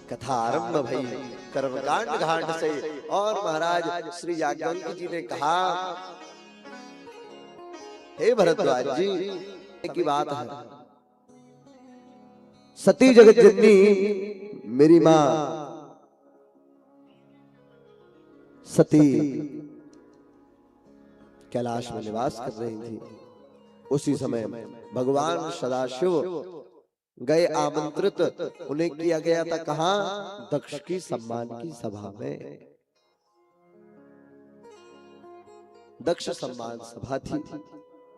कथा आरंभ भई कर्मकांड घाट से। और महाराज श्री याज्ञवल्क्य जी ने कहा, हे भरद्वाज जी, की बात है, सती जगत जननी मेरी मां सती कैलाश में निवास कर रही थी। उसी समय भगवान सदाशिव गए आमंत्रित, उन्हें किया गया था कहां? दक्ष की सम्मान की सभा में। दक्ष सम्मान सभा थी,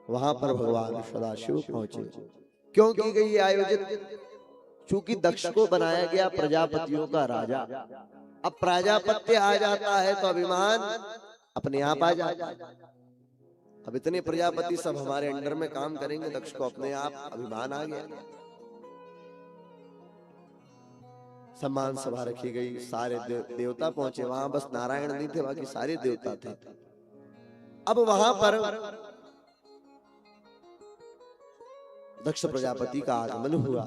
वहां पर भगवान सदाशिव पहुंचे। क्यों की गई आयोजित? चूंकि दक्ष को बनाया गया प्रजापतियों का राजा। अब प्रजापत्य आ जाता है तो अभिमान अपने आप आ जाता है। अब इतने प्रजापति सब हमारे अंडर में काम करेंगे, दक्ष को अपने आप अभिमान आ गया। सम्मान सभा रखी गई, सारे देवता पहुंचे। वहां बस नारायण नहीं थे, बाकी सारे देवता थे। अब वहां पर दक्ष प्रजापति का आगमन हुआ।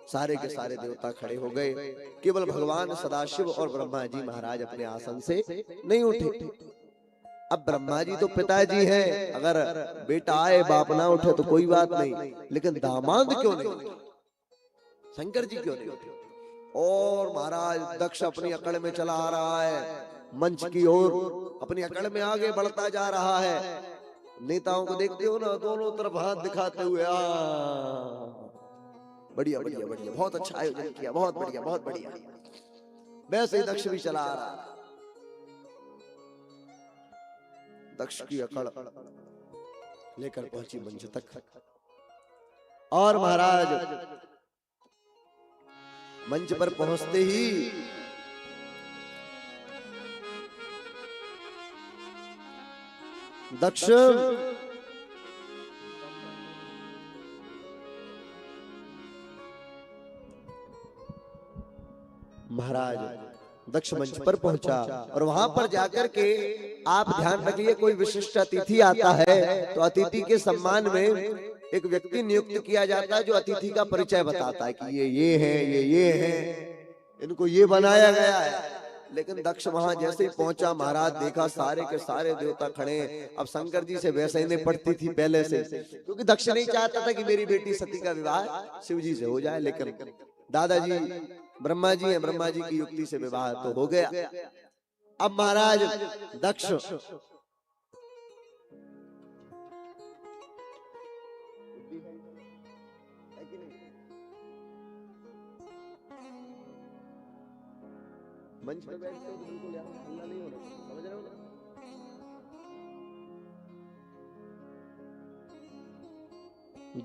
सारे के सारे देवता खड़े हो गए। केवल भगवान सदाशिव और ब्रह्मा जी महाराज अपने आसन से नहीं उठे। अब ब्रह्मा जी तो पिताजी हैं, अगर बेटा आए बाप ना उठे तो कोई बात नहीं, लेकिन दामाद क्यों नहीं उठे? शंकर जी क्यों नहीं उठे? और महाराज दक्ष अपनी अकड़ में चला आ रहा है, मंच की ओर अपनी अकड़ में आगे बढ़ता जा रहा है। नेताओं को देखते हो ना, दोनों तरफ हाथ दिखाते हुए, बढ़िया बढ़िया बढ़िया, बहुत अच्छा आयोजन किया, बहुत बढ़िया बहुत बढ़िया। वैसे ही दक्ष भी चला आ रहा है। दक्ष की अकड़ लेकर पहुंची मंच तक। और महाराज मंच पर पहुंचते ही दक्ष महाराज दक्ष मंच पर पहुंचा। और वहां पर जाकर के आप ध्यान रखिए, कोई विशिष्ट अतिथि आता है तो अतिथि के सम्मान में एक व्यक्ति नियुक्त किया जाता है जो अतिथि का परिचय बताता है कि ये है, ये है, इनको ये बनाया गया है। लेकिन दक्ष वहां जैसे ही पहुंचा, महाराज देखा सारे के सारे देवता खड़े हैं। अब शंकर जी से वैसे ही पड़ती थी पहले से, क्योंकि दक्ष नहीं चाहता था कि मेरी बेटी सती का विवाह शिव जी से हो जाए। लेकिन दादाजी ब्रह्मा जी हैं, ब्रह्मा जी की युक्ति से विवाह तो हो गया। अब महाराज दक्ष मंच पर बैठते हो तो बिल्कुल यहाँ हल्ला नहीं हो रहा, समझ रहे हो ना?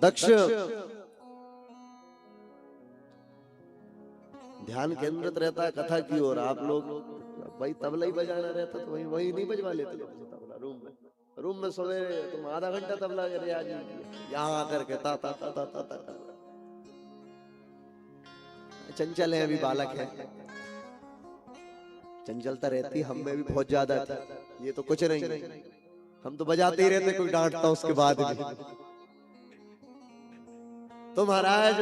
दक्ष ध्यान केंद्रित रहता है कथा की ओर। आप लोग भाई तबला ही बजाना रहता तो वही नहीं बजवा लेते तबला रूम में सवेरे तुम आधा घंटा तबला रियाज यहाँ आकर के ता ता ता ता ता ता। चंचल है, अभी बालक है, चंचलता रहती हम में भी बहुत ज्यादा थी। ये तो कुछ नहीं, हम तो बजाते ही रहते, कोई डांटता उसके बाद भी। तो महाराज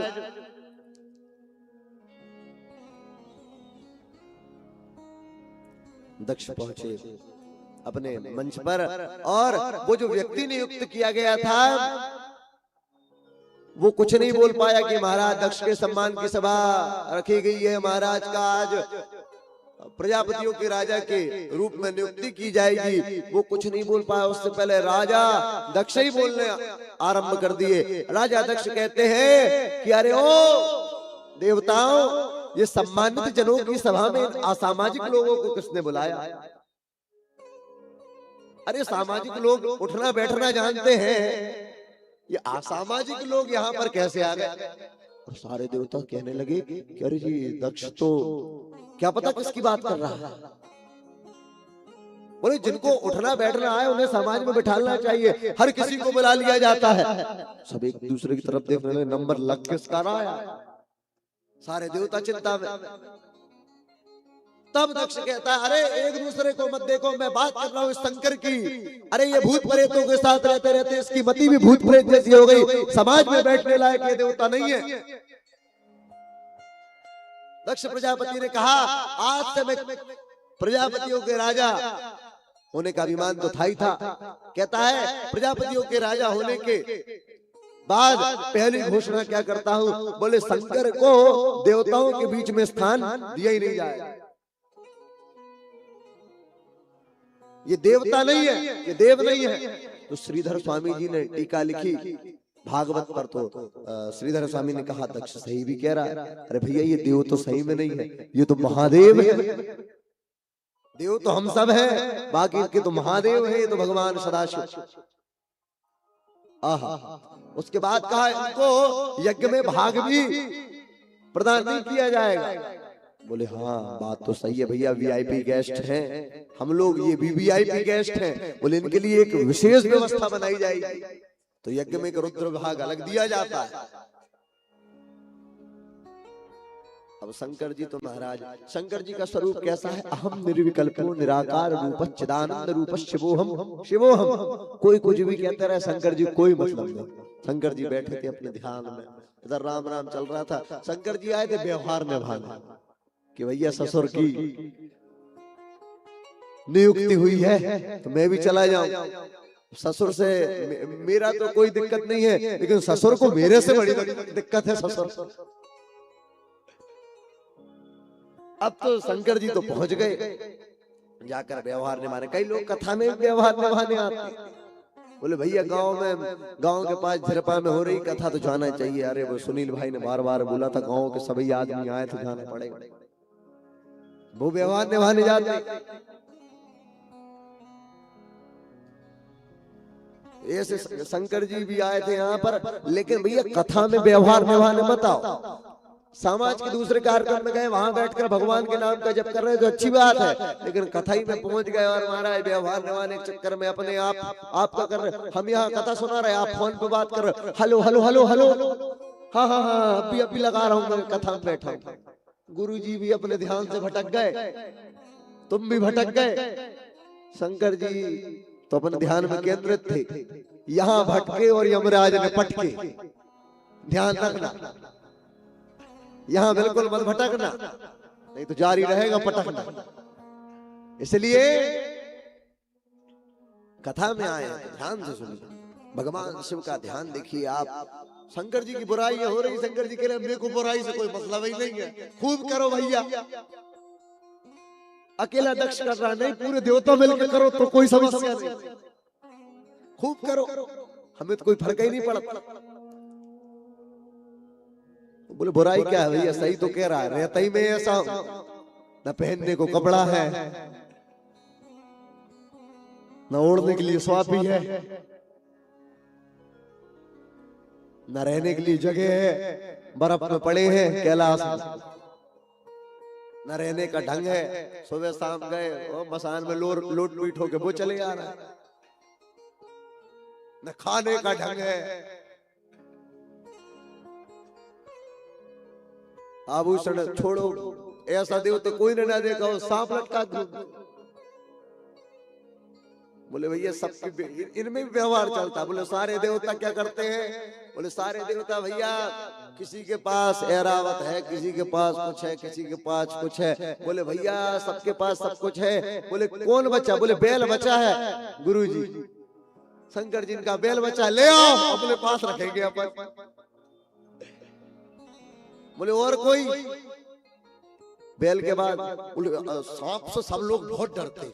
दक्ष पहुंचे अपने मंच पर। और वो जो व्यक्ति नियुक्त किया गया था वो कुछ नहीं बोल पाया कि महाराज दक्ष के सम्मान की सभा रखी गई है, महाराज का आज प्रजापतियों के राजा के रूप में नियुक्ति की जाएगी। वो कुछ नहीं बोल पाया। उससे पहले राजा दक्ष ही बोलने आरंभ कर दिए। राजा दक्ष कहते हैं कि अरे ओ देवताओं, ये सम्मानित जनों की सभा में असामाजिक लोगों को किसने बुलाया? अरे सामाजिक लोग उठना बैठना जानते हैं, ये असामाजिक लोग यहाँ पर कैसे आ गए? और सारे देवता कहने लगे कि अरे जी दक्ष तो क्या पता किसकी बात कर रहा है। बोले जिनको उठना बैठना है उन्हें समाज में बिठाना चाहिए, हर किसी को बुला लिया जाता है। सब एक दूसरे की तरफ देख रहे हैं, नंबर लग किसका रहा है। सारे देवता चिंता में। तब दक्ष कहता है अरे एक दूसरे को मत देखो, मैं बात कर रहा हूँ शंकर की। अरे ये भूत प्रेतों के साथ रहते रहते इसकी मति भी भूत प्रेत जैसी हो गई, समाज में बैठने लायक ये देवता नहीं है। दक्ष प्रजापति ने कहा आज से मैं प्रजापतियों के राजा होने का अभिमान तो था ही था। कहता है प्रजापतियों के राजा होने के बाद पहली घोषणा क्या करता हूं, बोले शंकर को देवताओं के बीच में स्थान दिया ही नहीं जाएगा। ये देवता नहीं है, ये देव नहीं है। तो श्रीधर स्वामी जी ने टीका लिखी भागवत पर, तो श्रीधर स्वामी ने कहा दक्ष सही भी कह रहा है। अरे भैया ये देव तो सही में नहीं है, ये तो महादेव है। देव तो हम सब है, बाकी के तो महादेव है, तो भगवान सदाशिव। आहा, उसके बाद कहा इनको यज्ञ में भाग भी प्रदान नहीं किया जाएगा। बोले हाँ बात तो सही है भैया, वीआईपी गेस्ट हैं हम लोग, ये भी वीआईपी गेस्ट हैं। बोले इनके लिए एक विशेष व्यवस्था बनाई जाएगी। तो यज्ञ में एक रुद्र भाग अलग दिया जाता है। अब शंकर जी तो महाराज, शंकर जी का स्वरूप कैसा है, अहम निर्विकल्पो निराकार रूप चिदानंद रूप शिवोहम शिवोहम। कोई कुछ भी कहते रहे, शंकर जी कोई मतलब नहीं। शंकर जी बैठे थे अपने ध्यान में, इधर राम राम चल रहा था। शंकर जी आए थे व्यवहार निभाने कि भैया ससुर की नियुक्ति हुई है तो मैं भी चला जाऊं। ससुर से मेरा तो कोई दिक्कत नहीं है, लेकिन ससुर को मेरे से बड़ी दिक्कत है ससुर। अब तो शंकर जी तो पहुंच गए, जाकर व्यवहार निभाने। कई लोग कथा में व्यवहार निभाने आते। बोले भैया गांव के पास झिरपा में हो रही कथा तो जाना चाहिए। अरे वो सुनील भाई ने बार बार बोला था गांव के सभी आदमी आए तो जाना पड़ेगा। वो व्यवहार निभाने जाते। ऐसे शंकर जी भी आए थे यहाँ पर, लेकिन भैया कथा में व्यवहार निभाने मत आओ। समाज के दूसरे कार्यक्रम में गए, वहां बैठकर भगवान के नाम का जप कर रहे हैं तो अच्छी बात है, लेकिन कथा ही में पहुंच गए और महाराज व्यवहार निभाने के चक्कर में अपने आपका कर रहे। हम यहाँ कथा सुना रहे, आप फोन पे बात कर रहे, हेलो हेलो हेलो हेलो, हाँ हाँ हाँ अभी लगा रहा हूँ, कथा में बैठा हूँ। गुरु जी भी अपने ध्यान से भटक गए, तुम भी भटक गए। शंकर जी तो अपने ध्यान में केंद्रित थे, यहाँ भटके और यमराज ने पटके। ध्यान रखना, यहाँ बिल्कुल मत भटकना, नहीं तो जारी रहेगा पटकना। इसलिए कथा में आए तो ध्यान से सुनिए, भगवान शिव का ध्यान देखिए आप। शंकर जी की बुराई हो रही, शंकर जी कह रहे मेरे को बुराई से कोई मतलब ही नहीं है, खूब करो भैया। अकेला दक्ष कर रहा नहीं, पूरे देवता मिलकर करो तो कोई समस्या नहीं, खूब करो, हमें तो कोई फर्क ही नहीं पड़ता। बोले बुराई क्या है भैया, सही तो कह रहा है, रहता ही में ऐसा न पहनने को कपड़ा है, न ओढ़ने के लिए स्वापी है, न रहने के लिए जगह है, बर्फ में पड़े हैं कैलाश में, न रहने का ढंग है। सुबह शाम गए और मसान में लोट पीट होके वो चले आ रहा है, न खाने का ढंग है, आभूषण छोड़ो, ऐसा देव तो कोई ना देखा हो, सांप लटका दो। बोले भैया सबके इनमें भी व्यवहार चलता। बोले सारे देवता क्या करते हैं, बोले सारे देवता भैया किसी के पास ऐरावत है, किसी के पास कुछ है, किसी के पास कुछ है। बोले भैया सबके पास सब कुछ है। बोले कौन बचा, बोले बैल बचा है गुरुजी, शंकर जी का बैल बचा, ले आओ अपने पास रखेंगे अपन। बोले और कोई, बैल के बाद सांप से सब लोग बहुत डरते।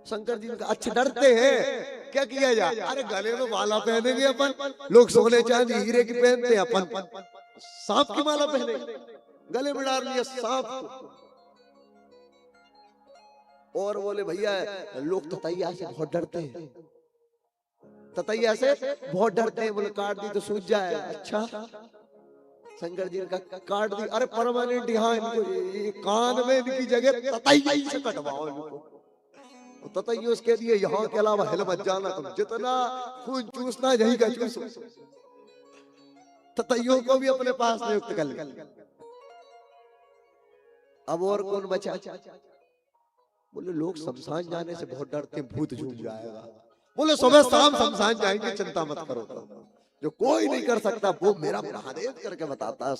शंकर जी का अच्छा डरते हैं, क्या किया जाए, अरे गले में माला पहनेंगे अपन, लोग सोने चांदी हीरे की पहनते हैं, अपन सांप की माला पहनेंगे, गले में डाल लिया सांप। और बोले भैया लोग ततैया से बहुत डरते हैं, ततैया से बहुत डरते हैं, बोले काट दी तो सूझ जाए। अच्छा शंकर जी का काट दी, अरे परमानेंट यहाँ इनको कान में इनकी जगह ततैया से कटवाओ इनको। ततैया उसके लिए यहाँ के अलावा हिल मत जाना, तुम जितना खून चूसना यही का चूसो। ततैयों को भी अपने पास नियुक्त कर लिया। अब और कौन बचा, बोले लोग शमशान जाने से बहुत डरते हैं, भूत झूठ जाएगा। बोले सुबह शाम शमशान जाएंगे, चिंता मत करो, जो कोई नहीं कर सकता वो मेरा महादेव करके बताता है।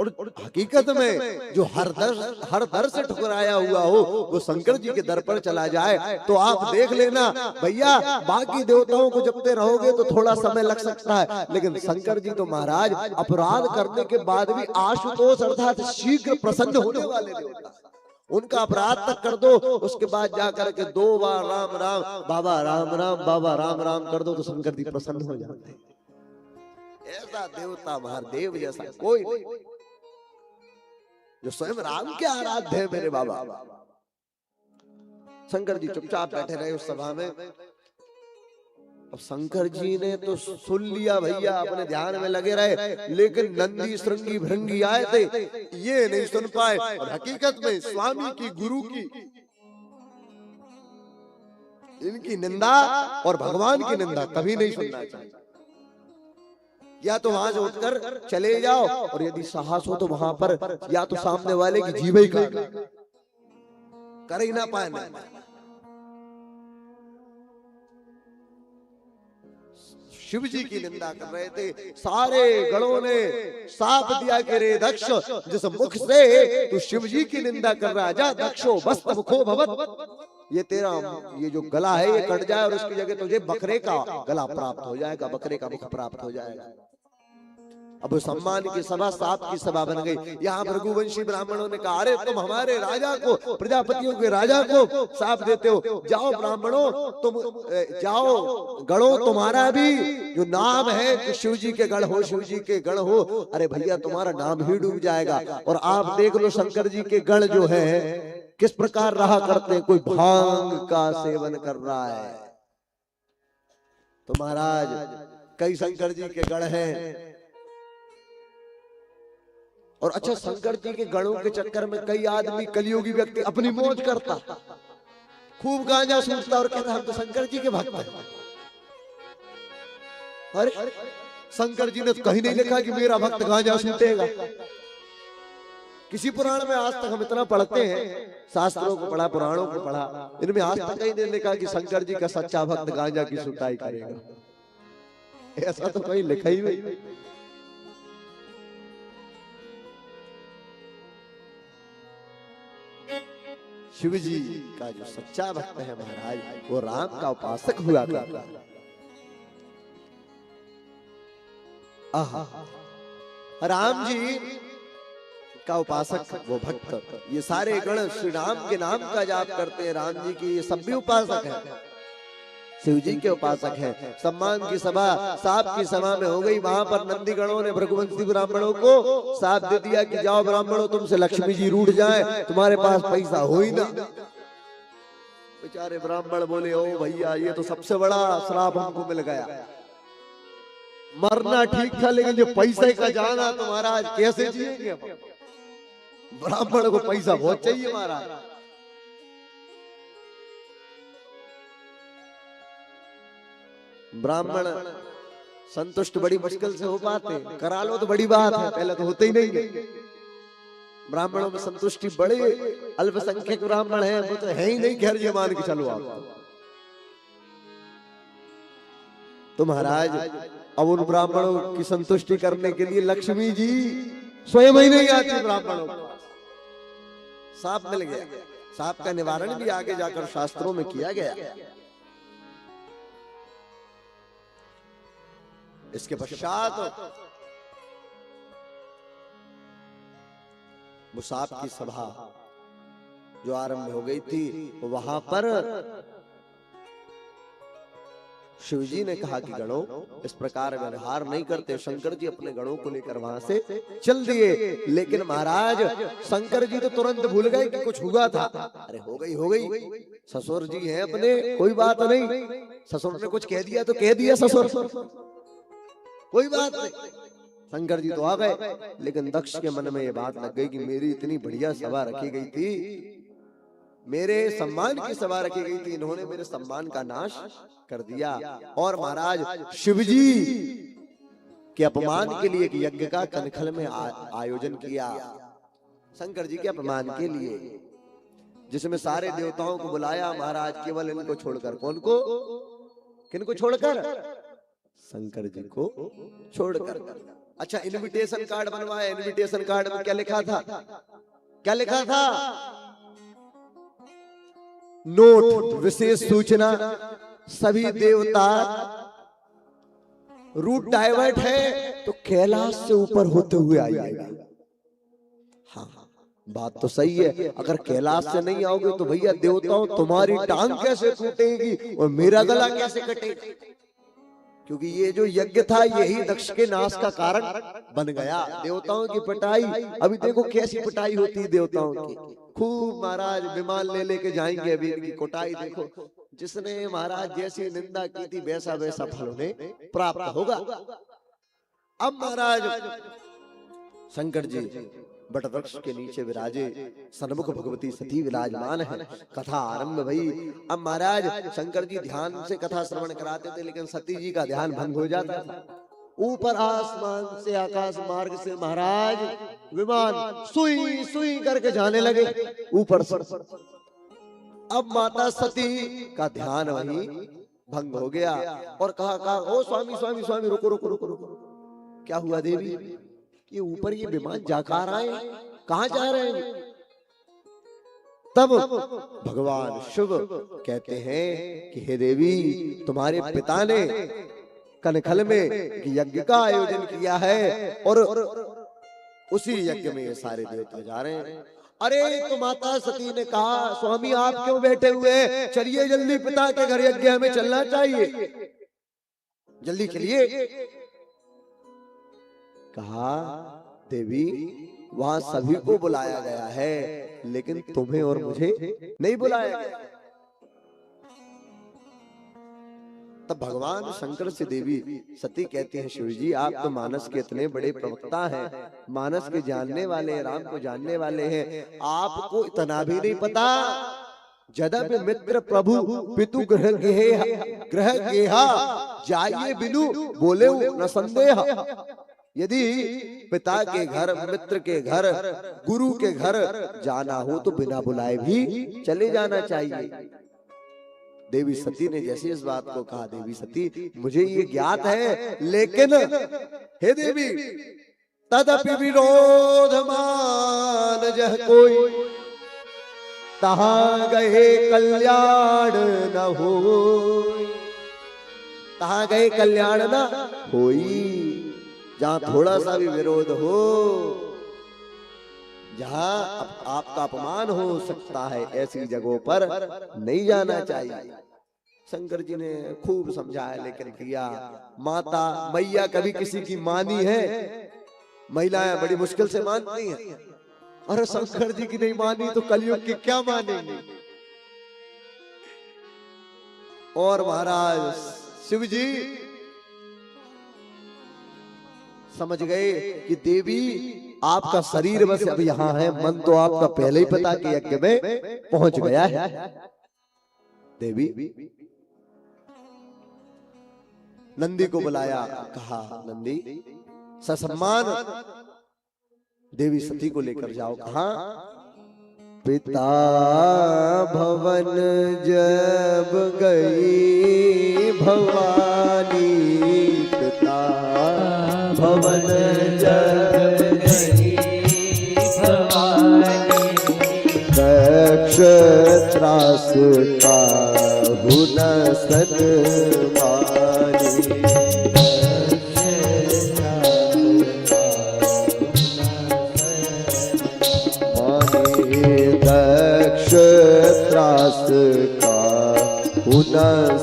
और हकीकत में जो हर दर से ठुकराया हुआ हो वो शंकर जी के दर पर चला जाए तो आप देख लेना भैया, बाकी देवताओं को जपते रहोगे तो थोड़ा समय लग सकता है, लेकिन शंकर जी तो महाराज अपराध करने के बाद भी आशुतोष अर्थात शीघ्र प्रसन्न होने वाले देवता। उनका अपराध तक कर दो, उसके बाद जाकर के 2 बार राम राम बाबा राम राम बाबा राम राम कर दो तो शंकर जी प्रसन्न हो जाते। ऐसा देवता महादेव जैसा कोई नहीं, जो स्वयं राम के आराध्य है मेरे बाबा। शंकर जी चुपचाप बैठे रहे उस सभा में। अब शंकर जी ने तो सुन लिया भैया, अपने ध्यान में लगे रहे, लेकिन नंदी श्रृंगी भृंगी आए थे, ये नहीं सुन पाए। और हकीकत में स्वामी की, गुरु की, इनकी निंदा और भगवान की निंदा कभी नहीं सुनना चाहिए। या तो वहां से उठकर चले जाओ, और यदि साहस हो तो वहां पर या तो सामने वाले की जीभ ही कर ही ना पाए। शिव जी की निंदा कर रहे थे, सारे गणों ने साप दिया कि रे दक्ष, जिस मुख से तू शिव जी की निंदा कर रहा, जा दक्षो बस्त मुखो भवत, ये तेरा ये जो गला है ये कट जाए और उसकी जगह तुझे बकरे का गला प्राप्त हो जाएगा, बकरे का मुख प्राप्त हो जाएगा। अब सम्मान की सभा सांप की सभा बन गई। यहाँ भृगुवंशी ब्राह्मणों ने कहा, अरे तुम हमारे राजा को, प्रजापतियों के राजा को साप देते हो, जाओ ब्राह्मणों तुम जाओ, गणों तुम्हारा भी जो नाम है कि शिव जी के गण हो, शिव जी के गण हो, अरे भैया तुम्हारा नाम ही डूब जाएगा। और आप देख लो शंकर जी के गण जो है किस प्रकार रहा करते हैं, कोई भांग का सेवन कर रहा है। तो महाराज कई शंकर जी के गण हैं। और अच्छा, शंकर जी के गणों के चक्कर में कई आदमी, कलियुगी व्यक्ति अपनी मौज करता, खूब गांजा सूंघता और कहता हम तो शंकर जी के भक्त हैं। अरे शंकर जी ने तो कहीं नहीं लिखा कि मेरा भक्त गांजा सूंघेगा। किसी पुराण में आज तक हम इतना पढ़ते हैं, शास्त्रों को पढ़ा, पुराणों को पढ़ा, इनमें आज तक कहीं नहीं लिखा कि शंकर जी का सच्चा भक्त गांजा की सुटाई करेगा। ऐसा तो कहीं लिखा ही नहीं। शिव जी का जो सच्चा भक्त है महाराज, वो राम का उपासक हुआ करता। राम जी का उपासक वो भक्त, ये सारे गण श्री राम के नाम का जाप करते हैं। राम जी की ये सब भी उपासक है, शिव जी के उपासक हैं। सम्मान की सभा सांप की सभा में हो गई। वहां पर नंदी गणों ने भृगुवंशी ब्राह्मणों को साथ दे दिया कि जाओ ब्राह्मणों, तुमसे लक्ष्मी जी रूठ जाए, तुम्हारे पास पैसा हो ही ना। बेचारे ब्राह्मण बोले, ओ भैया ये तो सबसे बड़ा श्राप हमको मिल गया। मरना ठीक था, लेकिन जो पैसे का जाना तो महाराज कैसे जिएंगे। ब्राह्मण को पैसा बहुत चाहिए महाराज। ब्राह्मण संतुष्ट बड़ी मुश्किल से हो पाते, करा लो तो बड़ी बात है, पहले तो होते ही नहीं। ब्राह्मणों में संतुष्टि, बड़े अल्पसंख्यक ब्राह्मण हैं, वो तो है ही नहीं, खैर ये मान के चलो आप। तो महाराज अब उन ब्राह्मणों की संतुष्टि करने के लिए लक्ष्मी जी स्वयं ही नहीं आती ब्राह्मणों को। सांप मिल गया, सांप का निवारण भी आगे जाकर शास्त्रों में किया गया। इसके पश्चात वो सांप की सभा जो आरंभ हो गई थी, वहां पर शिव जी ने कहा कि गणों इस प्रकार व्यवहार नहीं करते। शंकर जी अपने गणों को लेकर वहां से चल दिए। लेकिन महाराज शंकर जी तो तुरंत भूल गए कि कुछ हुआ था। अरे हो गई, ससुर जी हैं अपने, कोई बात नहीं। ससुर ने कुछ कह दिया तो कह दिया, ससुर कोई बात नहीं। शंकर जी तो आ गए, लेकिन दक्ष के मन में ये बात लग गई कि मेरी इतनी बढ़िया सभा रखी गई थी, मेरे सम्मान की सभा रखी गई थी, इन्होंने मेरे सम्मान का नाश कर दिया। और महाराज शिव जी के अपमान के लिए एक यज्ञ का कनखल में आयोजन किया, शंकर जी के अपमान के लिए, जिसमें सारे देवताओं को बुलाया महाराज, केवल इनको छोड़कर। कौन को? किनको छोड़कर? शंकर जी को छोड़कर। अच्छा, इनविटेशन कार्ड बनवाया, इनविटेशन कार्ड में क्या लिखा था? क्या लिखा था? नोट, विशेष सूचना, सभी देवता रूट डाइवर्ट है तो कैलाश से ऊपर होते हुए आइएगा। हाँ, बात तो सही है। अगर कैलाश से नहीं आओगे तो भैया देवताओं तुम्हारी टांग कैसे टूटेगी और मेरा गला कैसे कटेगा? क्योंकि ये जो यज्ञ था यही दक्ष के नाश का कारण बन गया। देवताओं की पिटाई, अभी देखो कैसी पिटाई होती है देवताओं की। खूब महाराज विमान ले लेके जाएंगे, अभी इनकी कुटाई देखो। जिसने महाराज जैसी निंदा की थी वैसा वैसा फल उन्हें प्राप्त होगा। अब महाराज शंकर जी बट वृक्ष के नीचे विराजे, सन्मुख भगवती सती विराजमान है। कथा आरंभ भई। अब महाराज शंकर जी ध्यान से कथा श्रवण कराते थे, लेकिन सती जी का ध्यान भंग हो जाता था। ऊपर आसमान से, आकाश मार्ग से महाराज विमान सुई सुई करके जाने लगे ऊपर से। अब माता सती का ध्यान वही भंग हो गया और कहा ओ स्वामी स्वामी स्वामी रुको रुको रुको रुको, क्या हुआ देवी? ये ऊपर ये विमान जाकर आए, कहां जा रहे हैं? तब भगवान शिव कहते हैं कि हे देवी, तुम्हारे पिता ने कनखल में यज्ञ का आयोजन किया है और उसी यज्ञ में ये सारे देवता जा रहे हैं। अरे तो माता सती ने कहा स्वामी आप क्यों बैठे हुए हैं? चलिए जल्दी, पिता के घर यज्ञ हमें चलना चाहिए, जल्दी चलिए। कहा देवी वहां सभी को बुलाया गया है लेकिन तुम्हें और मुझे नहीं बुलाया गया। तब भगवान शंकर से देवी सती कहती है शिव जी आप तो मानस के इतने बड़े प्रवक्ता हैं, मानस के जानने वाले हैं, राम को जानने वाले हैं, आपको इतना भी नहीं पता जदपि मित्र प्रभु पितु ग्रह गेहा जाइए बिनु बोले न संदेह। यदि पिता के घर, मित्र के घर, गुरु के घर जाना हो तो बिना बुलाए भी चले जाना चाहिए। देवी सती ने जैसे इस बात को कहा, देवी सती मुझे ये ज्ञात है लेकिन हे देवी तदपि विरोध मान जह कोई, तहां गए कल्याण न हो, तहां गए कल्याण न होई। जहां थोड़ा सा भी विरोध हो, जहां आपका अपमान हो सकता है, ऐसी जगहों पर नहीं जाना चाहिए। शंकर जी ने खूब समझाया लेकिन किया। माता मैया कभी किसी की मानी है? महिलाएं बड़ी मुश्किल से मानती हैं। अरे शंकर जी की नहीं मानी तो कलयुग की क्या मानेंगे? और महाराज शिव जी समझ गए कि देवी आपका शरीर बस अब यहाँ है, मन तो आपका पहले ही पता कि यज्ञ में पहुंच गया है। देवी नंदी को बुलाया, कहा नंदी ससम्मान देवी सती को लेकर जाओ। कहा पिता भवन जब गई भवानी, पिता भवन जब गई भवानी, दक्ष त्रास का हुन सन्मानी, दक्ष त्रास का हुन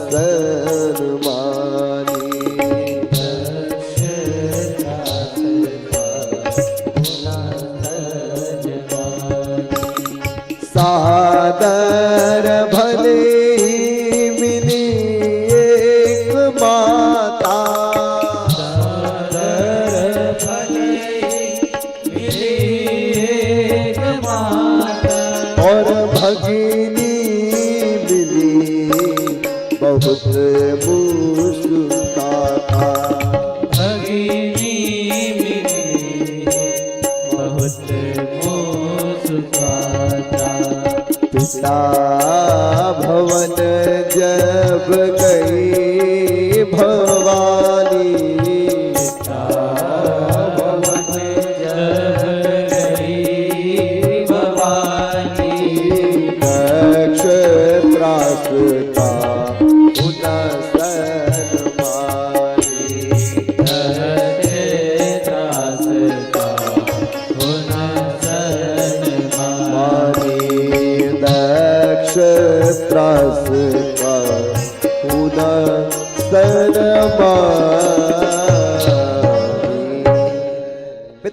सन्मानी, सादर भले ही मिली एक माता, सादर भले मिली एक माता, और भगिनी मिली बहुत मुस्कुराता, भगिनी मिली बहुत मुस्कुराता। पिता भवन जब गई भवानी, पिता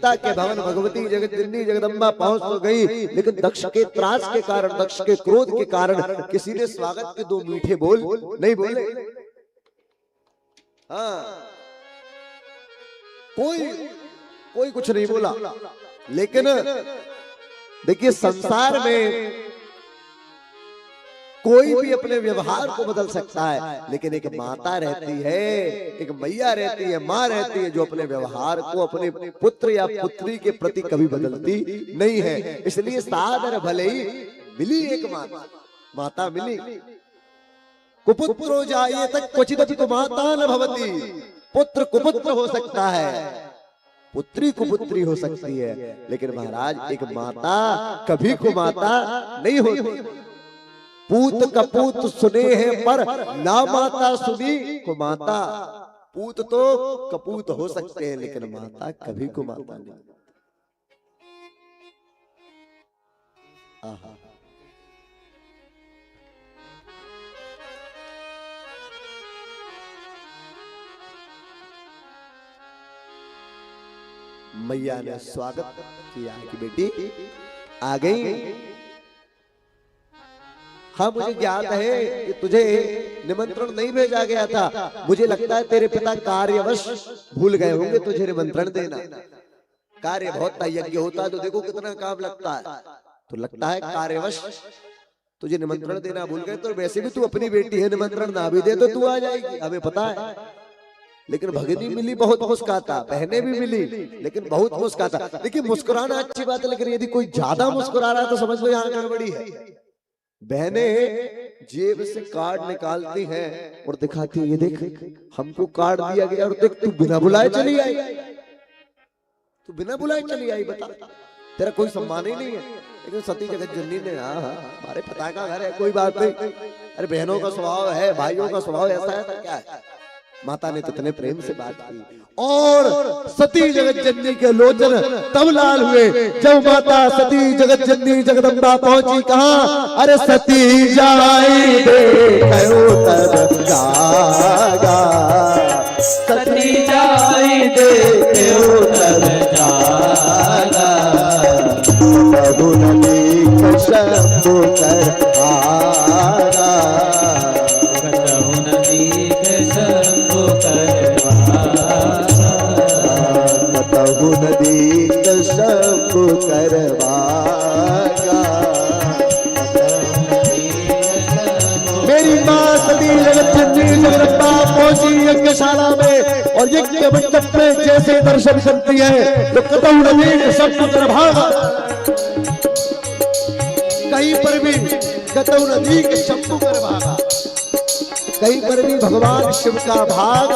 पिता के भवन भगवती जगत जननी जगदम्बा पहुंच तो गई, लेकिन दक्ष के त्रास के कारण, दक्ष के क्रोध के कारण किसी ने स्वागत के दो मीठे बोल नहीं बोले। हाँ, कोई कुछ नहीं बोला। लेकिन देखिए, संसार में कोई भी अपने व्यवहार को बदल सकता है, लेकिन एक माता रहती है, एक मैया रहती है, माँ रहती है, जो अपने व्यवहार को अपने पुत्र या पुत्री के प्रति कभी बदलती नहीं है। इसलिए सादर भले ही मिली एक माता मिली। कुपुत्रो जाये तक क्वचिदपि तु माता न भवति। पुत्र कुपुत्र हो सकता है, पुत्री कुपुत्री हो सकती है, लेकिन महाराज एक माता कभी कुमाता नहीं होती। पूत कपूत सुने हैं पर ना माता सुनी कुमाता। पूत तो कपूत हो सकते हैं, लेकिन माता कभी कुमाता नहीं। आहा, मैया ने स्वागत किया कि बेटी आ गई। हाँ, मुझे ज्ञात है कि तुझे निमंत्रण नहीं भेजा गया था। मुझे लगता है तेरे पिता कार्यवश भूल गए होंगे तुझे निमंत्रण देना। कार्य बहुत यज्ञ होता है तो देखो कितना काम लगता है, तो लगता है कार्यवश तुझे निमंत्रण देना भूल गए। तो वैसे भी तू अपनी बेटी है, निमंत्रण ना भी दे तो तू आ जाएगी, हमें पता है। लेकिन भगिनी मिली बहुत मुस्कुराता, बहनें भी मिली लेकिन बहुत मुस्कुराता। देखिए, मुस्कुराना अच्छी बात है, लेकिन यदि कोई ज्यादा मुस्कुरा रहा है तो समझ लो यहाँ गड़बड़ी है। बहनें जेब से कार्ड निकालती हैं और दिखाती है, ये देख हमको कार्ड दिया गया, और देख तू बिना बुलाए चली आई, तू बिना बुलाए चली आई, बता तेरा कोई सम्मान ही नहीं है। लेकिन सती जगत जननी ने, हाँ हमारे पिता का घर है, कोई बात नहीं। अरे बहनों का स्वभाव है, भाइयों का स्वभाव ऐसा है तो क्या है। माता ने कितने प्रेम से बात की, और सती जगत जननी के लोचन तब लाल हुए जब माता सती जगत जननी जगदम्बा पहुंची। कहाँ? अरे सती जाई देखो तब जागा, सती जाई देखो तब जागा, प्रभु नदी शंभु कर आगा, प्रभु नदी शंभु नदी शंभु करवागा। मेरी माँ सती जगत जननी जगदम्बा पहुंची यज्ञशाला में, और यज्ञ मंडप में जैसे दर्शन करती है तो कतौ नदी शंभु करवागा। कहीं पर भी कतौ नदी के शंभु करवागा, कहीं पर भी भगवान शिव का भाग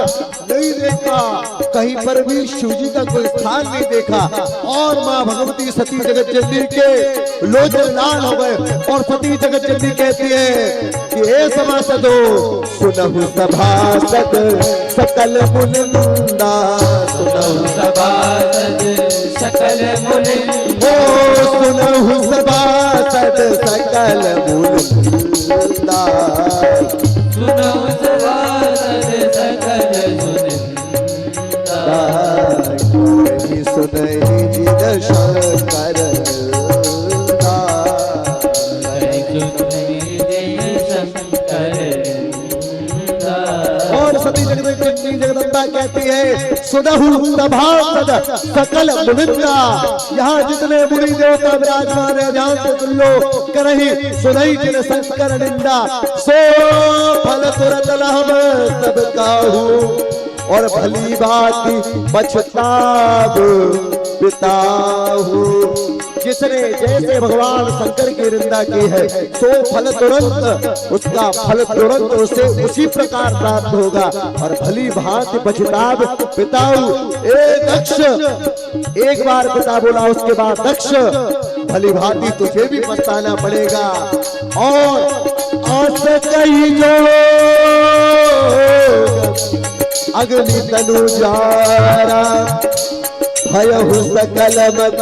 नहीं देखा, कहीं पर भी शिव जी का कोई स्थान नहीं देखा। और माँ भगवती सती जगत जननी के लोचन लाल हो गए, और सती जगत जननी कहती है कि हे सभासदो सुनहु सभासद सकल मुनिंदा, सुनहु सभासद सकल मुनिंदा, सुनहु सभासद सकल मुनिंदा, सुनहु सभासद सकल मुनिंदा, सुनहि जिद शंकर और सती जगदम्बा कहती है सुनहु सभासद सकल मुनिंदा। यहाँ जितने मुनि देवता विराजमान है, ध्यान से सुन लो, करही सुनहि जिन शंकर निंदा, सो फल तुरत लहम सब काहू, और भली बात पछताब पिताहू। जिसने जैसे भगवान शंकर की निंदा की है, सो फल तुरंत, उसका फल तुरंत उसे उसी प्रकार प्राप्त होगा। और भली भांति पछताब पिताऊ। दक्ष, एक बार पिता बोला, उसके बाद दक्ष भली भांति तुझे भी पछताना पड़ेगा। और आस कही जो अग्नि तनु जारा, भयहु सकल मत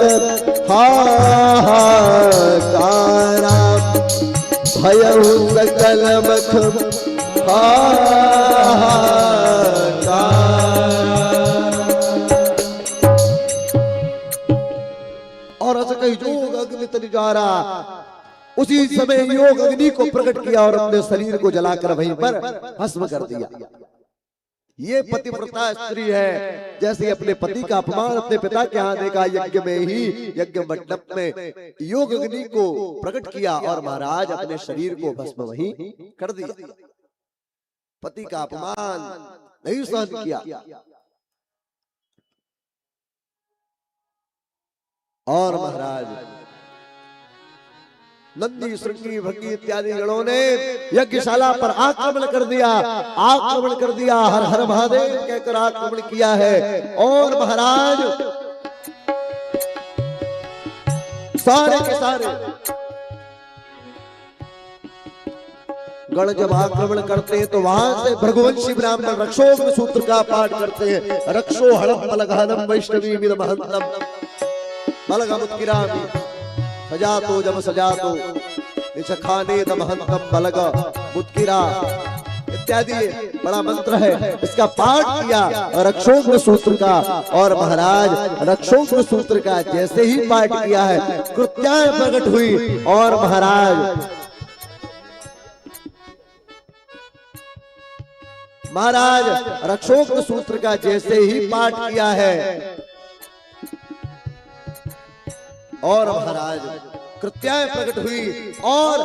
हाहाकारा, भयहु सकल मत हाहाकारा। पुकारा, उसी समय योग अग्नि को प्रकट किया और अपने शरीर को जलाकर वहीं पर भस्म कर दिया। ये पतिव्रता स्त्री है, जैसे अपने पति का अपमान अपने पिता के यहाँ देखा, यज्ञ में ही यज्ञ मंडप में योग अग्नि को प्रकट किया और महाराज अपने शरीर को भस्म वहीं कर दिया। पति का अपमान नहीं सहन किया और महाराज नंदी, श्रृंगी, भृंगी इत्यादि गणों ने यज्ञशाला पर आक्रमण कर दिया, हर हर महादेव कहकर आक्रमण किया है। और महाराज सारे के सारे गण जब आक्रमण करते हैं तो वहां से भृगुवंशी ब्राह्मण रक्षोग्न सूत्र का पाठ करते हैं। रक्षो हड़म बलघानम वैष्णवी मिद महंतम बलगमुत्किरामि सजातो जम सजातो निचखाने दमहंतम बलग मुत्किरा इत्यादि बड़ा मंत्र है, इसका पाठ किया रक्षोग्न सूत्र का। और महाराज रक्षोग्न सूत्र का जैसे ही पाठ किया है कृत्याएं प्रकट हुई और महाराज रक्षोग्न सूत्र का जैसे ही पाठ किया है और महाराज कृत्याएं प्रकट हुई और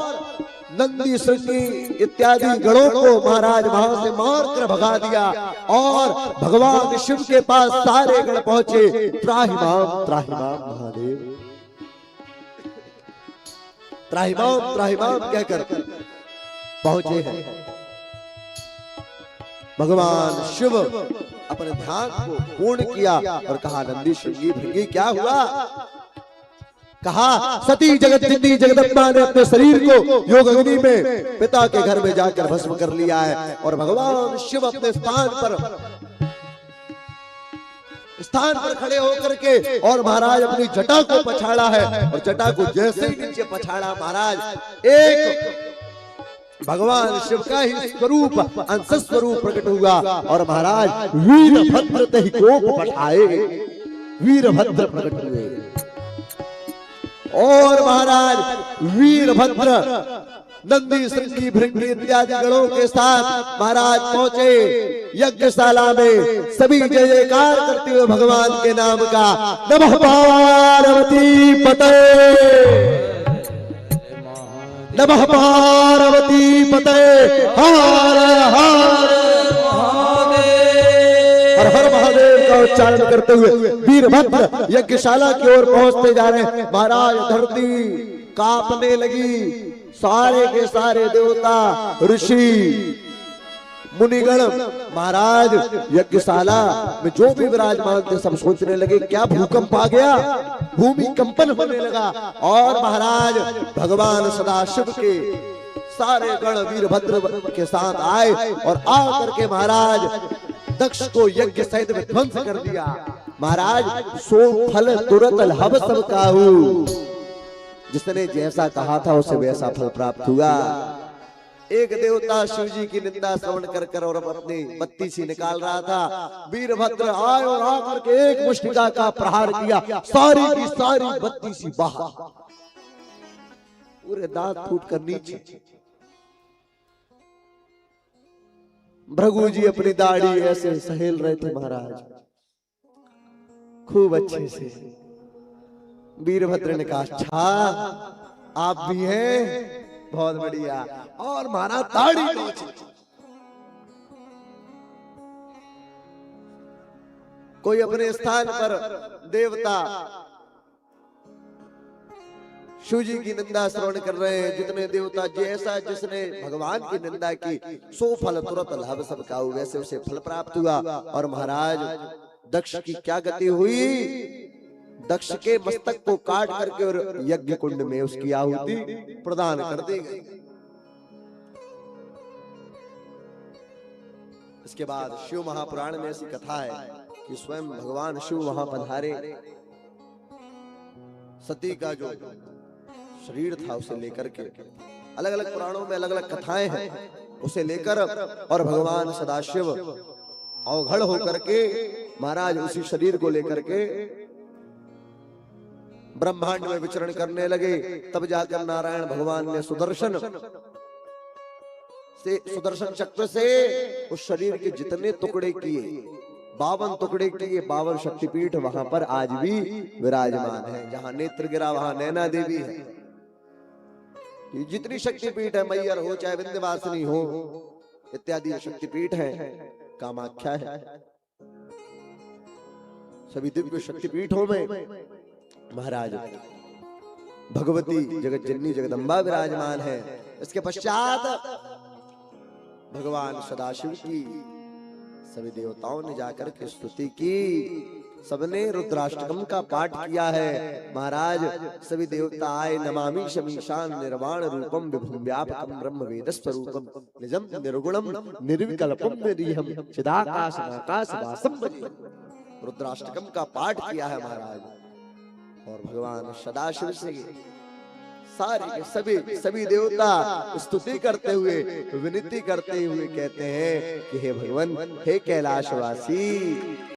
नंदी, श्रृंगी इत्यादि गणों को महाराज वहां से मारकर भगा दिया। और भगवान शिव के पास सारे गण पहुंचे। त्राहिमाम त्राहिमाम महादेव, त्राहिमाम त्राहिमाम कहकर पहुंचे हैं। भगवान शिव अपने ध्यान को पूर्ण किया और कहा, नंदी, श्रृंगी, भृंगी क्या हुआ? कहा, सती जगत जिंदी जगदम्बा ने अपने शरीर को योग अग्नि में पिता के घर में जाकर भस्म कर लिया है। और भगवान शिव अपने स्थान पर खड़े होकर के और महाराज अपनी जटा को पछाड़ा है। और जटा को जैसे ही नीचे पछाड़ा महाराज एक भगवान शिव का ही स्वरूप, अंश स्वरूप प्रकट हुआ। और महाराज वीरभद्र तहि कोप पठाए, वीरभद्र प्रकट हुए। और महाराज वीरभद्र नंदी, श्रृंगी, भृंगी इत्यादि गणों के साथ महाराज पहुंचे यज्ञशाला में। सभी जय जयकार करते हुए भगवान के नाम का, नमः पार्वती पते, नमः पार्वती पते, हर हर महादेव का उच्चारण करते हुए वीरभद्र यज्ञशाला की ओर पहुंचते जा रहे हैं। महाराज धरती कांपने लगी, सारे के सारे देवता, ऋषि, मुनिगण महाराज यज्ञशाला में जो भी विराजमान थे सब सोचने लगे क्या भूकंप आ गया, भूमि कंपन होने लगा। और महाराज भगवान सदाशिव के सारे गण वीरभद्र के साथ आए और आकर के महाराज दक्ष को यज्ञ सहित में ध्वंस कर दिया। महाराज सो फल तुरत लहब सब काहू, जिसने जैसा कहा था उसे वैसा फल प्राप्त हुआ। एक देवता शिव जी की निंदा श्रवण कर और अपनी बत्ती सी निकाल रहा था। वीरभद्र आए और आकर के एक मुष्टिका का प्रहार किया, सारी की सारी बत्ती सी बाहर, पूरे दांत फूट कर नीचे। भृगु जी अपनी दाढ़ी ऐसे सहेल रहे थे महाराज, खूब अच्छे से। वीरभद्र ने कहा, अच्छा आप भी हैं, बहुत बढ़िया। और महाराज दाढ़ी नोची। कोई अपने स्थान पर देवता शिव जी की निंदा श्रवण कर रहे हैं। जितने देवता जैसा जिसने भगवान की निंदा की सो फल तुरत लाभ सब काऊ, वैसे उसे फल प्राप्त हुआ। और महाराज दक्ष की क्या गति हुई, दक्ष के मस्तक को काट करके और यज्ञ कुंड में उसकी आहुति प्रदान कर दी गई। इसके बाद शिव महापुराण में ऐसी कथा है कि स्वयं भगवान शिव वहां पधारे, सती का जो शरीर था उसे लेकर के, अलग अलग पुराणों में अलग अलग कथाएं हैं, उसे लेकर और भगवान सदाशिव अवघड़ होकर के महाराज उसी शरीर को लेकर के ब्रह्मांड में विचरण करने लगे। तब जाकर नारायण भगवान ने सुदर्शन चक्र से उस शरीर के जितने टुकड़े किए, 52 टुकड़े किए, 52 शक्तिपीठ वहां पर आज भी विराजमान है। जहां नेत्र गिरा वहां नैना देवी है। ये जितनी शक्तिपीठ है, मैयर हो चाहे विंध्यवासिनी हो इत्यादि शक्तिपीठ है, कामाख्या है, सभी दिव्य शक्तिपीठों में महाराज भगवती जगत जननी जगदम्बा विराजमान है। इसके पश्चात भगवान सदाशिव की सभी देवताओं ने जाकर के स्तुति की, सबने रुद्राष्टकम का पाठ किया है। महाराज सभी देवता आए, नमामि शमीशान निर्वाण रूपम विभुम व्यापकम ब्रह्म वेद स्वरूपम निजम निर्गुणम निर्विकल्पम निरीहम चिदाकाश आकाश वासम। रुद्राष्टकम का पाठ किया है महाराज। और भगवान सदाशिव से सारे के सभी देवता स्तुति करते हुए, विनती करते हुए कहते हैं कि हे भगवान, हे कैलाशवासी,